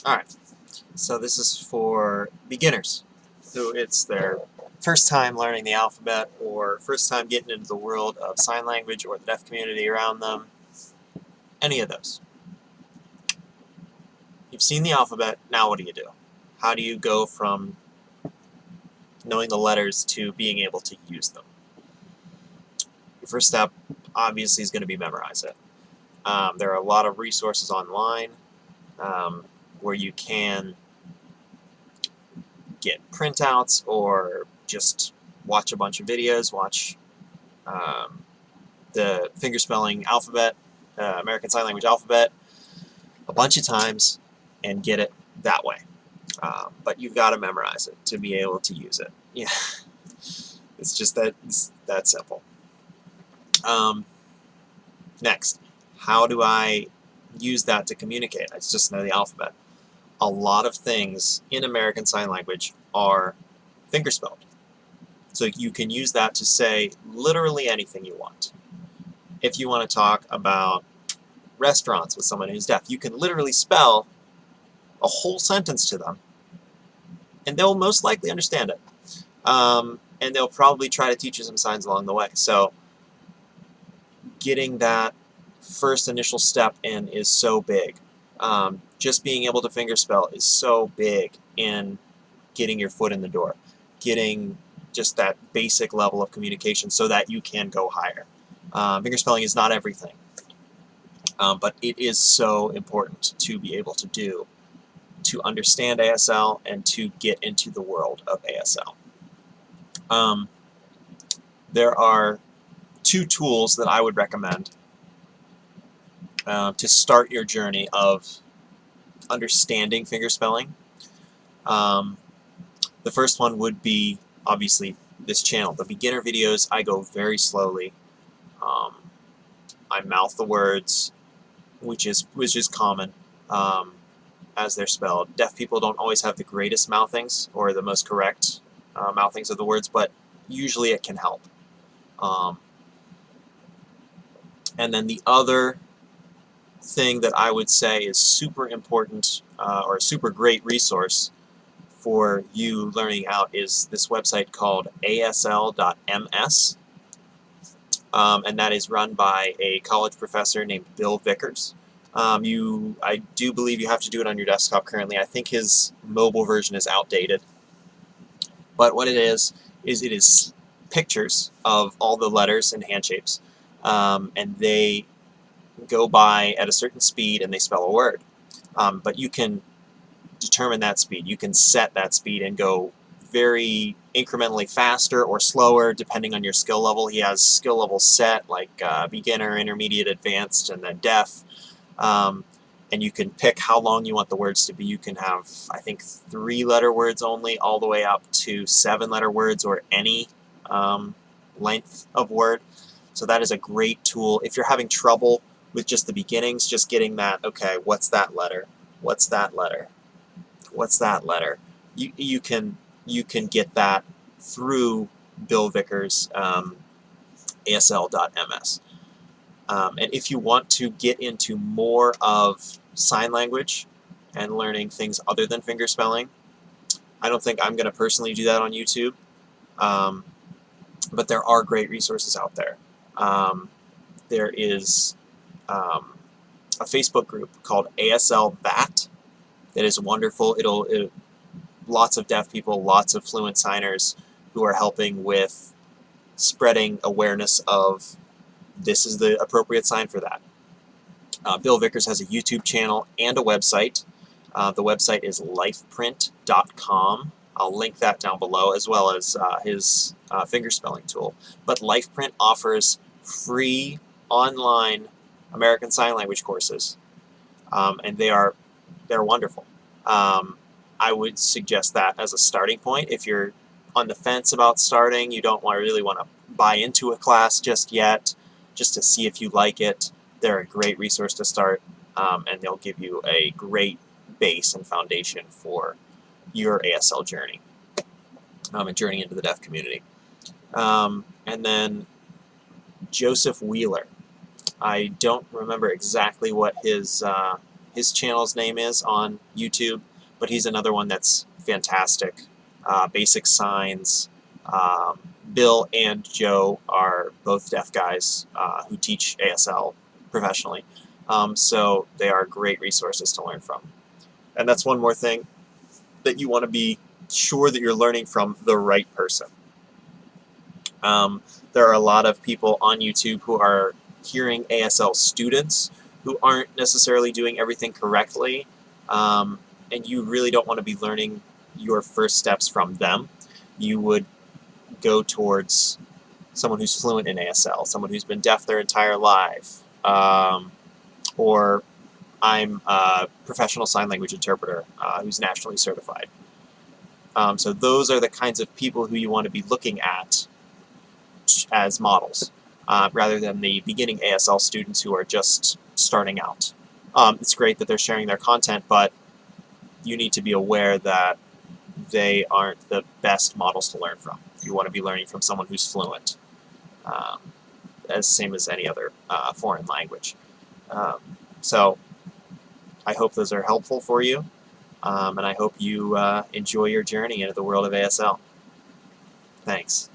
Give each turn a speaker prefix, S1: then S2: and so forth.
S1: Alright, so this is for beginners who it's their first time learning the alphabet or first time getting into the world of sign language or the deaf community around them. Any of those. You've seen the alphabet, now what do you do? How do you go from knowing the letters to being able to use them? Your first step, obviously, is going to be memorize it. There are a lot of resources online where you can get printouts or just watch a bunch of videos, watch the Fingerspelling alphabet, American Sign Language alphabet, a bunch of times and get it that way. But you've got to memorize it to be able to use it. Yeah, it's just that simple. Next, how do I use that to communicate? I just know the alphabet. A lot of things in American Sign Language are fingerspelled. So you can use that to say literally anything you want. If you want to talk about restaurants with someone who's deaf, you can literally spell a whole sentence to them, and they'll most likely understand it. And they'll probably try to teach you some signs along the way. So getting that first initial step in is so big. Just being able to fingerspell is so big in getting your foot in the door, getting just that basic level of communication so that you can go higher. Fingerspelling is not everything, but it is so important to be able to do, to understand ASL and to get into the world of ASL. There are two tools that I would recommend to start your journey of understanding fingerspelling. The first one would be, obviously, this channel. The beginner videos, I go very slowly. I mouth the words, which is common as they're spelled. Deaf people don't always have the greatest mouthings or the most correct mouthings of the words, but usually it can help. And then the other thing that I would say is super important or a super great resource for you learning out is this website called asl.ms, and that is run by a college professor named Bill Vickers. I do believe you have to do it on your desktop currently. I think his mobile version is outdated. But what it is it is pictures of all the letters and hand shapes, and they go by at a certain speed and they spell a word. But you can determine that speed. You can set that speed and go very incrementally faster or slower depending on your skill level. He has skill levels set like beginner, intermediate, advanced, and then deaf. And you can pick how long you want the words to be. You can have, I think, 3-letter words only, all the way up to 7-letter words or any length of word. So that is a great tool. If you're having trouble with just the beginnings, just getting that, okay, what's that letter? What's that letter? What's that letter? You can get that through Bill Vickers' asl.ms. And if you want to get into more of sign language and learning things other than fingerspelling, I don't think I'm going to personally do that on YouTube, but there are great resources out there. There is a Facebook group called ASL that is wonderful. Lots of deaf people, lots of fluent signers who are helping with spreading awareness of this is the appropriate sign for that. Bill Vickers has a YouTube channel and a website. The website is lifeprint.com. I'll link that down below, as well as his fingerspelling tool. But LifePrint offers free online American Sign Language courses, and they're wonderful. I would suggest that as a starting point. If you're on the fence about starting, you don't really want to buy into a class just yet, just to see if you like it, they're a great resource to start, and they'll give you a great base and foundation for your ASL journey, and journey into the deaf community. And then Joseph Wheeler. I don't remember exactly what his his channel's name is on YouTube, but he's another one that's fantastic. Basic Signs. Bill and Joe are both deaf guys who teach ASL professionally, so they are great resources to learn from. And that's one more thing, that you want to be sure that you're learning from the right person. There are a lot of people on YouTube who are hearing ASL students who aren't necessarily doing everything correctly, and you really don't want to be learning your first steps from them. You would go towards someone who's fluent in ASL, someone who's been deaf their entire life, or I'm a professional sign language interpreter who's nationally certified. So those are the kinds of people who you want to be looking at as models, rather than the beginning ASL students who are just starting out. It's great that they're sharing their content, but you need to be aware that they aren't the best models to learn from. You want to be learning from someone who's fluent, as same as any other foreign language. So I hope those are helpful for you, and I hope you enjoy your journey into the world of ASL. Thanks.